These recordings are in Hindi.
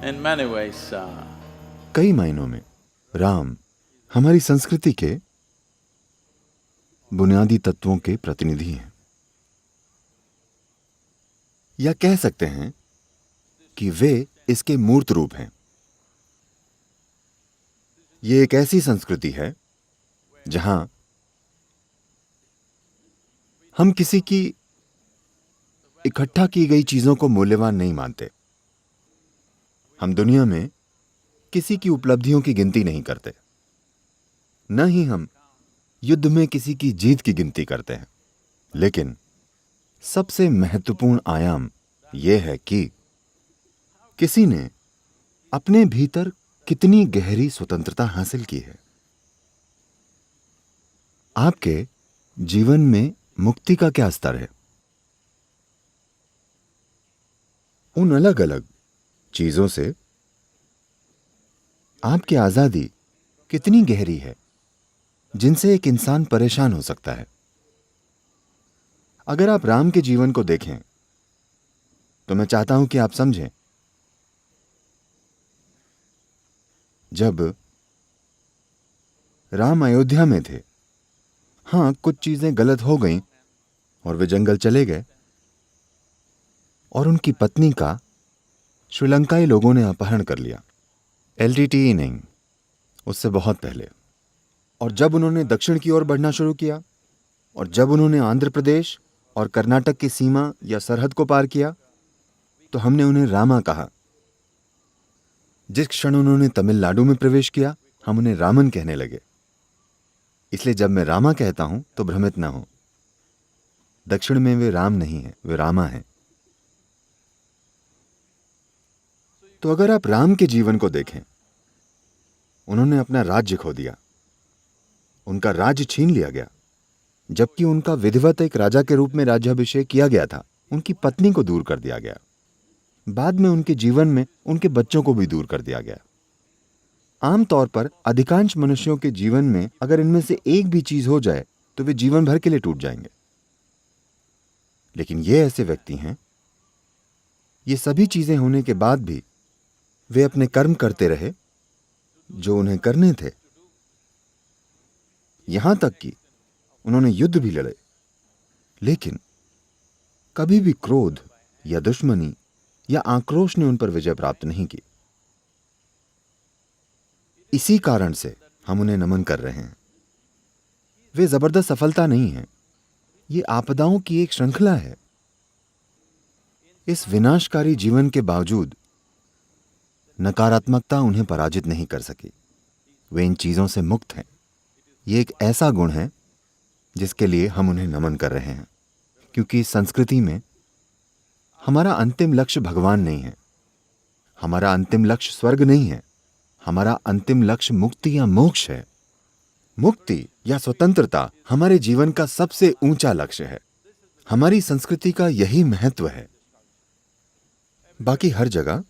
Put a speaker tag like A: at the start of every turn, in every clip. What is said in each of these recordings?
A: In many ways,
B: कई मायनों में राम हमारी संस्कृति के बुनियादी तत्वों के प्रतिनिधि हैं, या कह सकते हैं कि वे इसके मूर्त रूप हैं। ये एक ऐसी संस्कृति है जहां हम किसी की इकट्ठा की गई चीजों को मूल्यवान नहीं मानते। हम दुनिया में किसी की उपलब्धियों की गिनती नहीं करते, न ही हम युद्ध में किसी की जीत की गिनती करते हैं। लेकिन सबसे महत्वपूर्ण आयाम यह है कि किसी ने अपने भीतर कितनी गहरी स्वतंत्रता हासिल की है। आपके जीवन में मुक्ति का क्या स्तर है? उन अलग अलग चीजों से आपकी आजादी कितनी गहरी है जिनसे एक इंसान परेशान हो सकता है। अगर आप राम के जीवन को देखें तो मैं चाहता हूं कि आप समझें, जब राम अयोध्या में थे, हां, कुछ चीजें गलत हो गईं और वे जंगल चले गए और उनकी पत्नी का श्रीलंकाई लोगों ने अपहरण कर लिया। एलटीटीई नहीं, उससे बहुत पहले। और जब उन्होंने दक्षिण की ओर बढ़ना शुरू किया और जब उन्होंने आंध्र प्रदेश और कर्नाटक की सीमा या सरहद को पार किया तो हमने उन्हें रामा कहा। जिस क्षण उन्होंने तमिलनाडु में प्रवेश किया हम उन्हें रामन कहने लगे। इसलिए जब मैं रामा कहता हूं तो भ्रमित ना हो, दक्षिण में वे राम नहीं हैं, वे रामा हैं। तो अगर आप राम के जीवन को देखें, उन्होंने अपना राज्य खो दिया, उनका राज्य छीन लिया गया। जबकि उनका विधिवत एक राजा के रूप में राज्याभिषेक किया गया था, उनकी पत्नी को दूर कर दिया गया। बाद में उनके जीवन में उनके बच्चों को भी दूर कर दिया गया। आमतौर पर अधिकांश मनुष्यों के जीवन में अगर इनमें से एक भी चीज हो जाए तो वे जीवन भर के लिए टूट जाएंगे। लेकिन ये ऐसे व्यक्ति हैं, ये सभी चीजें होने के बाद भी वे अपने कर्म करते रहे जो उन्हें करने थे। यहां तक कि उन्होंने युद्ध भी लड़े, लेकिन कभी भी क्रोध या दुश्मनी या आक्रोश ने उन पर विजय प्राप्त नहीं की। इसी कारण से हम उन्हें नमन कर रहे हैं। वे जबरदस्त सफलता नहीं है, ये आपदाओं की एक श्रृंखला है। इस विनाशकारी जीवन के बावजूद नकारात्मकता उन्हें पराजित नहीं कर सकी। वे इन चीजों से मुक्त हैं। ये एक ऐसा गुण है जिसके लिए हम उन्हें नमन कर रहे हैं, क्योंकि इस संस्कृति में हमारा अंतिम लक्ष्य भगवान नहीं है, हमारा अंतिम लक्ष्य स्वर्ग नहीं है, हमारा अंतिम लक्ष्य मुक्ति या मोक्ष है। मुक्ति या स्वतंत्रता हमारे जीवन का सबसे ऊंचा लक्ष्य है। हमारी संस्कृति का यही महत्व है। बाकी हर जगह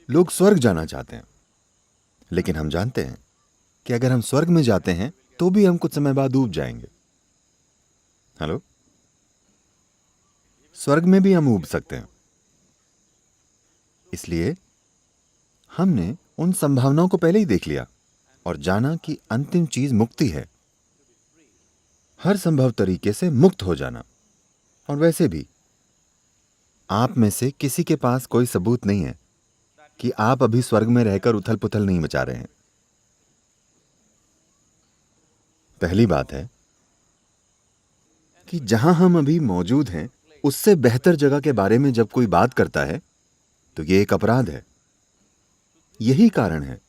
B: लोग स्वर्ग जाना चाहते हैं, लेकिन हम जानते हैं कि अगर हम स्वर्ग में जाते हैं तो भी हम कुछ समय बाद डूब जाएंगे। हेलो, स्वर्ग में भी हम डूब सकते हैं। इसलिए हमने उन संभावनाओं को पहले ही देख लिया और जाना कि अंतिम चीज मुक्ति है, हर संभव तरीके से मुक्त हो जाना। और वैसे भी आप में से किसी के पास कोई सबूत नहीं है कि आप अभी स्वर्ग में रहकर उथल पुथल नहीं मचा रहे हैं। पहली बात है कि जहां हम अभी मौजूद हैं उससे बेहतर जगह के बारे में जब कोई बात करता है तो यह एक अपराध है। यही कारण है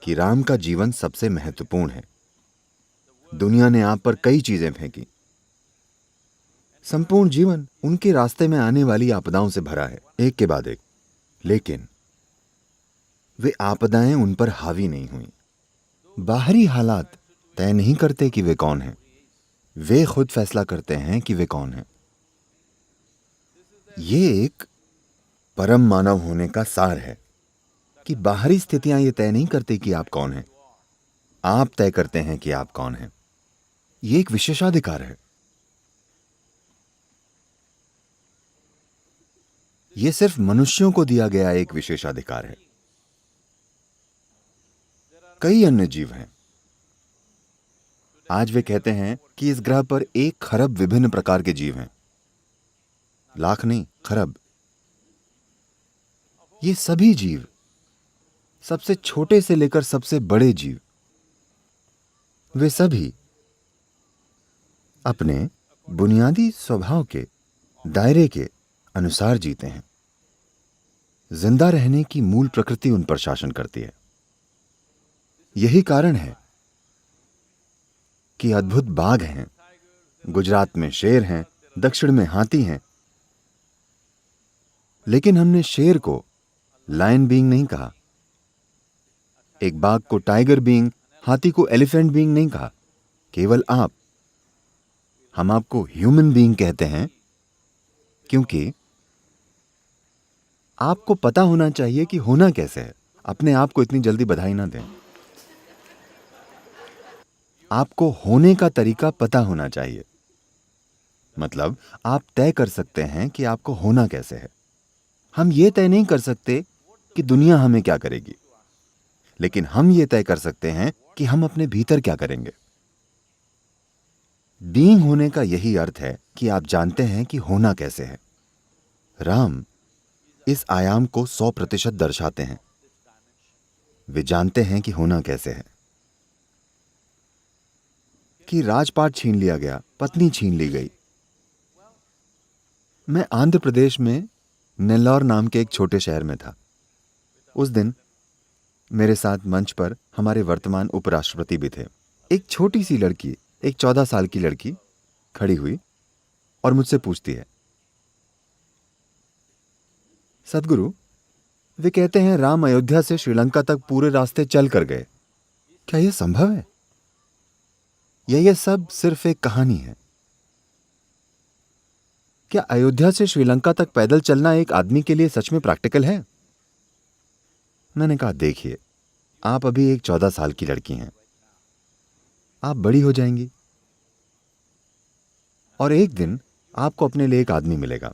B: कि राम का जीवन सबसे महत्वपूर्ण है। दुनिया ने आप पर कई चीजें फेंकी, संपूर्ण जीवन उनके रास्ते में आने वाली आपदाओं से भरा है, एक के बाद एक। लेकिन वे आपदाएं उन पर हावी नहीं हुई। बाहरी हालात तय नहीं करते कि वे कौन हैं, वे खुद फैसला करते हैं कि वे कौन हैं। यह एक परम मानव होने का सार है कि बाहरी स्थितियां यह तय नहीं करती कि आप कौन हैं, आप तय करते हैं कि आप कौन हैं। यह एक विशेषाधिकार है। यह सिर्फ मनुष्यों को दिया गया एक विशेषाधिकार है। कई अन्य जीव हैं। आज वे कहते हैं कि इस ग्रह पर 1 खरब विभिन्न प्रकार के जीव हैं। लाख नहीं, खरब। ये सभी जीव, सबसे छोटे से लेकर सबसे बड़े जीव, वे सभी अपने बुनियादी स्वभाव के दायरे के अनुसार जीते हैं। जिंदा रहने की मूल प्रकृति उन पर शासन करती है। यही कारण है कि अद्भुत बाघ हैं, गुजरात में शेर हैं, दक्षिण में हाथी हैं। लेकिन हमने शेर को लायन बीइंग नहीं कहा, एक बाघ को टाइगर बीइंग, हाथी को एलिफेंट बीइंग नहीं कहा। केवल हम आपको ह्यूमन बीइंग कहते हैं, क्योंकि आपको पता होना चाहिए कि होना कैसे है। अपने आप को इतनी जल्दी बधाई ना दें। आपको होने का तरीका पता होना चाहिए। मतलब आप तय कर सकते हैं कि आपको होना कैसे है। हम ये तय नहीं कर सकते कि दुनिया हमें क्या करेगी, लेकिन हम ये तय कर सकते हैं कि हम अपने भीतर क्या करेंगे। बीइंग होने का यही अर्थ है कि आप जानते हैं कि होना कैसे है। राम इस आयाम को 100% दर्शाते हैं। वे जानते हैं कि होना कैसे है, कि राजपाट छीन लिया गया, पत्नी छीन ली गई। मैं आंध्र प्रदेश में नेल्लौर नाम के एक छोटे शहर में था। उस दिन मेरे साथ मंच पर हमारे वर्तमान उपराष्ट्रपति भी थे। एक छोटी सी लड़की, एक 14 साल की लड़की खड़ी हुई और मुझसे पूछती है, सद्गुरु, वे कहते हैं राम अयोध्या से श्रीलंका तक पूरे रास्ते चल कर गए। क्या यह संभव है? या यह सब सिर्फ एक कहानी है? क्या अयोध्या से श्रीलंका तक पैदल चलना एक आदमी के लिए सच में प्रैक्टिकल है? मैंने कहा, देखिए, आप अभी एक 14 साल की लड़की हैं। आप बड़ी हो जाएंगी और एक दिन आपको अपने लिए एक आदमी मिलेगा।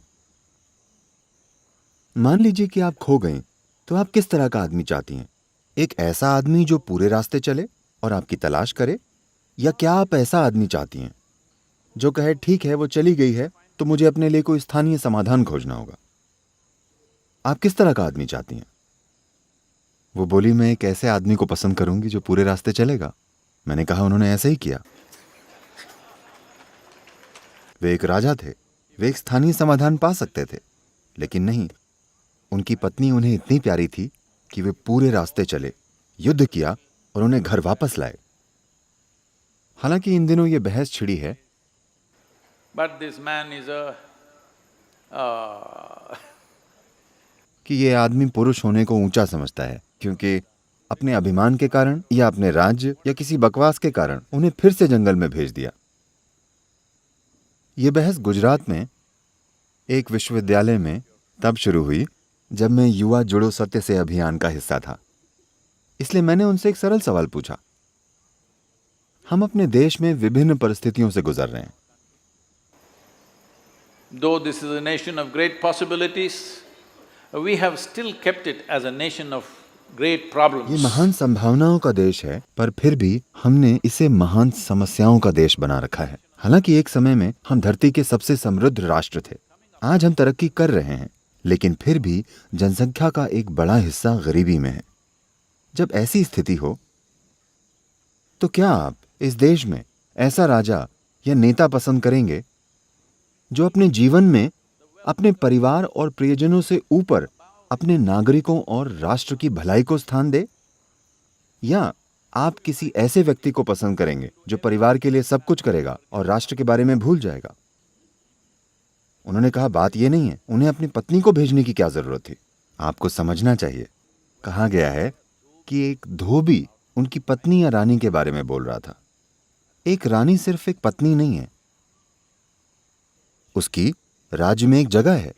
B: मान लीजिए कि आप खो गई, तो आप किस तरह का आदमी चाहती हैं? एक ऐसा आदमी जो पूरे रास्ते चले और आपकी तलाश करे, या क्या आप ऐसा आदमी चाहती हैं जो कहे ठीक है वो चली गई है तो मुझे अपने लिए कोई स्थानीय समाधान खोजना होगा? आप किस तरह का आदमी चाहती हैं? वो बोली, मैं एक ऐसे आदमी को पसंद करूंगी जो पूरे रास्ते चलेगा। मैंने कहा, उन्होंने ऐसा ही किया। वे एक राजा थे, वे एक स्थानीय समाधान पा सकते थे, लेकिन नहीं। उनकी पत्नी उन्हें इतनी प्यारी थी कि वे पूरे रास्ते चले, युद्ध किया और उन्हें घर वापस लाए। हालांकि इन दिनों ये बहस छिड़ी है,
A: But this man is
B: कि ये आदमी पुरुष होने को ऊंचा समझता है, क्योंकि अपने अभिमान के कारण या अपने राज्य या किसी बकवास के कारण उन्हें फिर से जंगल में भेज दिया। ये बहस गुजरात में एक विश्वविद्यालय में तब शुरू हुई जब मैं युवा जुड़ो सत्य से अभियान का हिस्सा था। इसलिए मैंने उनसे एक सरल सवाल पूछा। हम अपने देश में विभिन्न परिस्थितियों से गुजर रहे हैं।
A: Though this is a nation of great possibilities, we have still kept it as a nation of great problems.
B: ये महान संभावनाओं का देश है, पर फिर भी हमने इसे महान समस्याओं का देश बना रखा है। हालांकि एक समय में हम धरती के सबसे समृद्ध राष्ट्र थे। आज हम तरक्की कर रहे हैं, लेकिन फिर भी जनसंख्या का एक बड़ा हिस्सा गरीबी में है। जब ऐसी स्थिति हो, तो क्या आप इस देश में ऐसा राजा या नेता पसंद करेंगे जो अपने जीवन में अपने परिवार और प्रियजनों से ऊपर अपने नागरिकों और राष्ट्र की भलाई को स्थान दे? या आप किसी ऐसे व्यक्ति को पसंद करेंगे जो परिवार के लिए सब कुछ करेगा और राष्ट्र के बारे में भूल जाएगा? उन्होंने कहा, बात यह नहीं है, उन्हें अपनी पत्नी को भेजने की क्या जरूरत थी? आपको समझना चाहिए, कहा गया है कि एक धोबी उनकी पत्नी या रानी के बारे में बोल रहा था। एक रानी सिर्फ एक पत्नी नहीं है, उसकी राज्य में एक जगह है।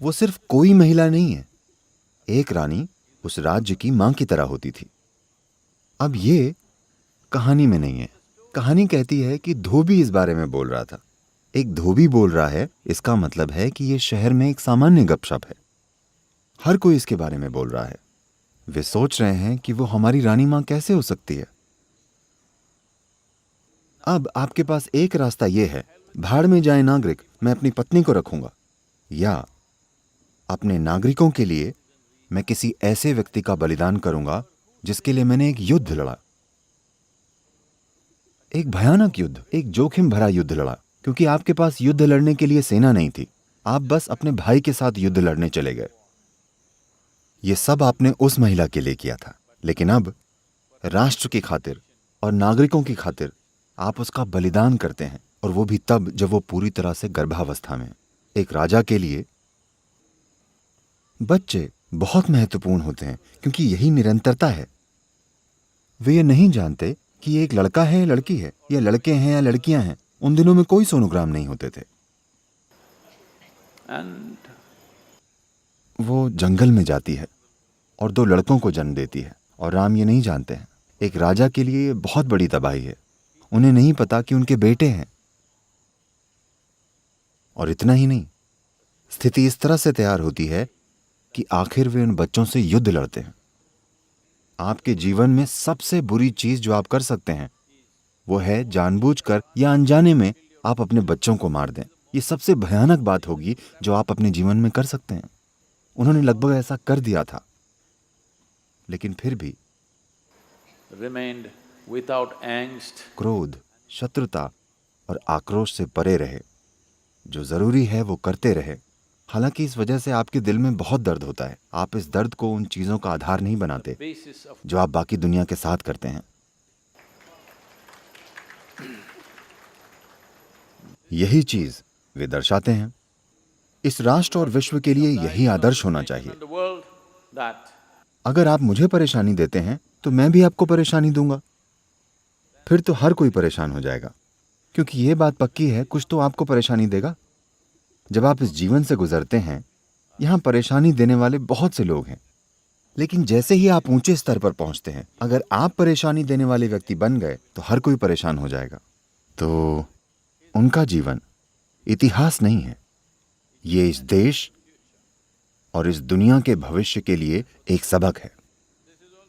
B: वो सिर्फ कोई महिला नहीं है, एक रानी उस राज्य की मां की तरह होती थी। अब ये कहानी में नहीं है। कहानी कहती है कि धोबी इस बारे में बोल रहा था। एक धोबी बोल रहा है, इसका मतलब है कि ये शहर में एक सामान्य गपशप है। हर कोई इसके बारे में बोल रहा है। वे सोच रहे हैं कि वो हमारी रानी मां कैसे हो सकती है। अब आपके पास एक रास्ता यह है, भाड़ में जाए नागरिक, मैं अपनी पत्नी को रखूंगा, या अपने नागरिकों के लिए मैं किसी ऐसे व्यक्ति का बलिदान करूंगा जिसके लिए मैंने एक युद्ध लड़ा, एक भयानक युद्ध, एक जोखिम भरा युद्ध लड़ा, क्योंकि आपके पास युद्ध लड़ने के लिए सेना नहीं थी। आप बस अपने भाई के साथ युद्ध लड़ने चले गए। यह सब आपने उस महिला के लिए किया था, लेकिन अब राष्ट्र की खातिर और नागरिकों की खातिर आप उसका बलिदान करते हैं, और वो भी तब जब वो पूरी तरह से गर्भावस्था में। एक राजा के लिए बच्चे बहुत महत्वपूर्ण होते हैं, क्योंकि यही निरंतरता है। वे ये नहीं जानते कि ये एक लड़का है या लड़की है, या लड़के हैं या लड़कियां हैं। उन दिनों में कोई सोनोग्राम नहीं होते थे।
A: And
B: वो जंगल में जाती है और 2 लड़कों को जन्म देती है, और राम ये नहीं जानते हैं। एक राजा के लिए ये बहुत बड़ी तबाही है। उन्हें नहीं पता कि उनके बेटे हैं। और इतना ही नहीं, स्थिति इस तरह से तैयार होती है कि आखिर वे उन बच्चों से युद्ध लड़ते हैं। आपके जीवन में सबसे बुरी चीज जो आप कर सकते हैं वो है जानबूझकर या अनजाने में आप अपने बच्चों को मार दें। ये सबसे भयानक बात होगी जो आप अपने जीवन में कर सकते हैं। उन्होंने लगभग ऐसा कर दिया था, लेकिन फिर भी
A: remained without angst,
B: क्रोध, शत्रुता और आक्रोश से परे रहे। जो जरूरी है वो करते रहे। हालांकि इस वजह से आपके दिल में बहुत दर्द होता है। आप इस दर्द को उन चीजों का आधार नहीं बनाते
A: basis of
B: जो आप बाकी दुनिया के साथ करते हैं। यही चीज वे दर्शाते हैं। इस राष्ट्र और विश्व के लिए यही आदर्श होना चाहिए।
A: the world that
B: अगर आप मुझे परेशानी देते हैं तो मैं भी आपको परेशानी दूंगा। फिर तो हर कोई परेशान हो जाएगा, क्योंकि यह बात पक्की है, कुछ तो आपको परेशानी देगा। जब आप इस जीवन से गुजरते हैं, यहां परेशानी देने वाले बहुत से लोग हैं, लेकिन जैसे ही आप ऊंचे स्तर पर पहुंचते हैं, अगर आप परेशानी देने वाले व्यक्ति बन गए तो हर कोई परेशान हो जाएगा। तो उनका जीवन इतिहास नहीं है, ये इस देश और इस दुनिया के भविष्य के लिए एक सबक है।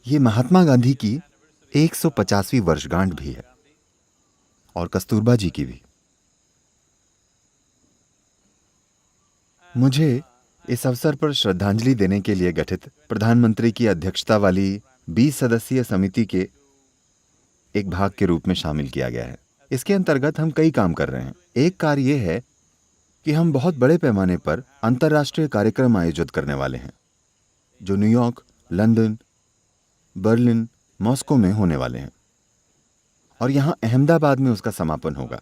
B: ये महात्मा गांधी की 150वीं वर्षगांठ भी है, और कस्तूरबा जी की भी। मुझे इस अवसर पर श्रद्धांजलि देने के लिए गठित प्रधानमंत्री की अध्यक्षता वाली 20 सदस्यीय समिति के एक भाग के रूप में शामिल किया गया है। इसके अंतर्गत हम कई काम कर रहे हैं। एक कार्य यह है कि हम बहुत बड़े पैमाने पर अंतर्राष्ट्रीय कार्यक्रम आयोजित करने वाले हैं, जो न्यूयॉर्क, लंदन, बर्लिन, मॉस्को में होने वाले हैं, और यहां अहमदाबाद में उसका समापन होगा।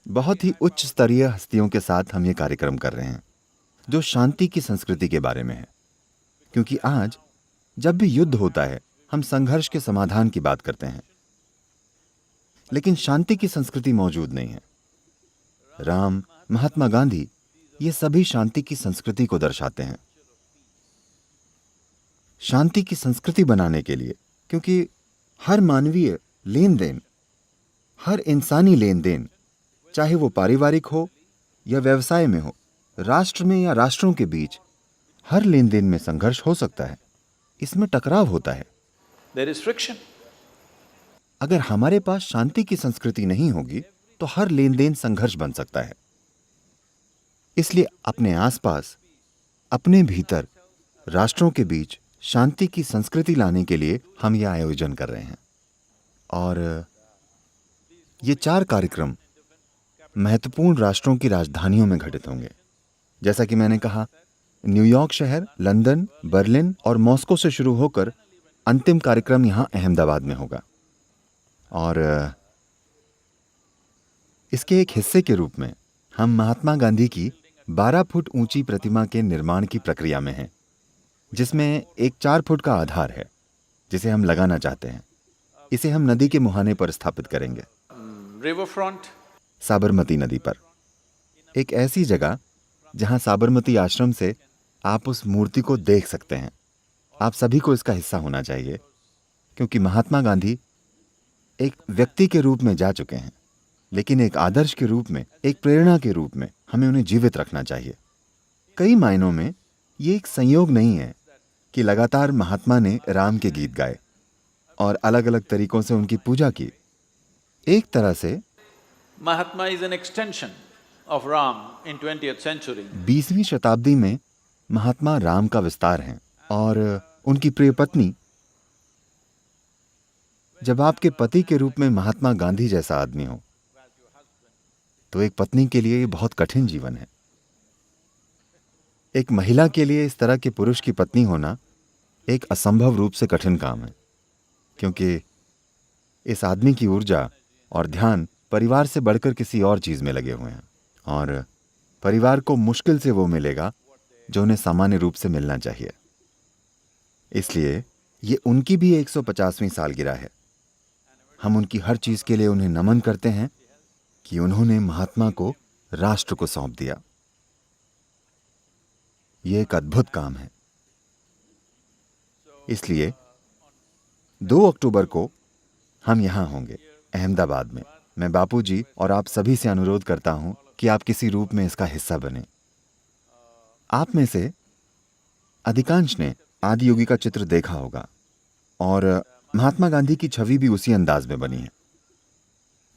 B: बहुत ही उच्च स्तरीय हस्तियों के साथ हम ये कार्यक्रम कर रहे हैं, जो शांति की संस्कृति के बारे में है। क्योंकि आज जब भी युद्ध होता है, हम संघर्ष के समाधान की बात करते हैं, लेकिन शांति की संस्कृति मौजूद नहीं है। राम, महात्मा गांधी, ये सभी शांति की संस्कृति को दर्शाते हैं। शांति की संस्कृति बनाने के लिए, क्योंकि हर मानवीय लेन देन, हर इंसानी लेन देन, चाहे वो पारिवारिक हो या व्यवसाय में हो, राष्ट्र में या राष्ट्रों के बीच, हर लेन देन में संघर्ष हो सकता है। इसमें टकराव होता है।
A: there is friction.
B: अगर हमारे पास शांति की संस्कृति नहीं होगी तो हर लेन देन संघर्ष बन सकता है। इसलिए अपने आसपास, अपने भीतर राष्ट्रों के बीच शांति की संस्कृति लाने के लिए हम यह आयोजन कर रहे हैं। और ये 4 कार्यक्रम महत्वपूर्ण राष्ट्रों की राजधानियों में घटित होंगे। जैसा कि मैंने कहा, न्यूयॉर्क शहर, लंदन, बर्लिन और मॉस्को से शुरू होकर अंतिम कार्यक्रम यहां अहमदाबाद में होगा। और इसके एक हिस्से के रूप में हम महात्मा गांधी की 12 फुट ऊंची प्रतिमा के निर्माण की प्रक्रिया में हैं, जिसमें एक 4 फुट का आधार है, जिसे हम लगाना चाहते हैं। इसे हम नदी के मुहाने पर स्थापित करेंगे,
A: River front,
B: साबरमती नदी पर, एक ऐसी जगह जहां साबरमती आश्रम से आप उस मूर्ति को देख सकते हैं। आप सभी को इसका हिस्सा होना चाहिए, क्योंकि महात्मा गांधी एक व्यक्ति के रूप में जा चुके हैं, लेकिन एक आदर्श के रूप में, एक प्रेरणा के रूप में हमें उन्हें जीवित रखना चाहिए। कई मायनों में ये एक संयोग नहीं है कि लगातार महात्मा ने राम के गीत गाए और अलग अलग तरीकों से उनकी पूजा की। एक तरह से
A: Mahatma is an extension of Ram in 20th century.
B: 20वीं शताब्दी में महात्मा राम का विस्तार हैं और उनकी प्रिय पत्नी, जब आपके पति के रूप में महात्मा गांधी जैसा आदमी हो तो एक पत्नी के लिए ये बहुत कठिन जीवन है। एक महिला के लिए इस तरह के पुरुष की पत्नी होना एक असंभव रूप से कठिन काम है, क्योंकि इस आदमी की ऊर्जा और ध्यान परिवार से बढ़कर किसी और चीज में लगे हुए हैं और परिवार को मुश्किल से वो मिलेगा जो उन्हें सामान्य रूप से मिलना चाहिए। इसलिए ये उनकी भी 150वीं सालगिरह है। हम उनकी हर चीज के लिए उन्हें नमन करते हैं कि उन्होंने महात्मा को राष्ट्र को सौंप दिया। ये एक अद्भुत काम है। इसलिए 2 अक्टूबर को हम यहां होंगे, अहमदाबाद में। मैं बापूजी और आप सभी से अनुरोध करता हूं कि आप किसी रूप में इसका हिस्सा बने। आप में से अधिकांश ने आदियोगी का चित्र देखा होगा और महात्मा गांधी की छवि भी उसी अंदाज में बनी है।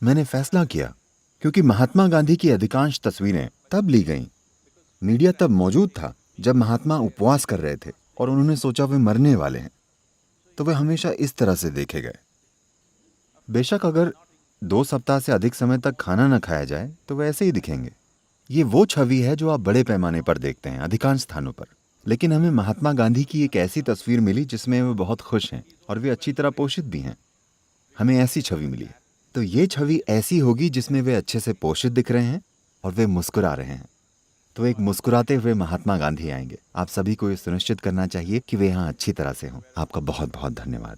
B: मैंने फैसला किया क्योंकि महात्मा गांधी की अधिकांश तस्वीरें तब ली गईं, मीडिया तब मौजूद था जब महात्मा उपवास कर रहे थे और उन्होंने सोचा वे मरने वाले हैं, तो वे हमेशा इस तरह से देखे गए। बेशक अगर 2 सप्ताह से अधिक समय तक खाना न खाया जाए तो वे ऐसे ही दिखेंगे। ये वो छवि है जो आप बड़े पैमाने पर देखते हैं अधिकांश स्थानों पर। लेकिन हमें महात्मा गांधी की एक ऐसी तस्वीर मिली जिसमें वे बहुत खुश हैं और वे अच्छी तरह पोषित भी हैं। हमें ऐसी छवि मिली, तो ये छवि ऐसी होगी जिसमें वे अच्छे से पोषित दिख रहे हैं और वे मुस्कुरा रहे हैं। तो एक मुस्कुराते हुए महात्मा गांधी आएंगे। आप सभी को ये सुनिश्चित करना चाहिए कि वे यहाँ अच्छी तरह से हों। आपका बहुत बहुत धन्यवाद।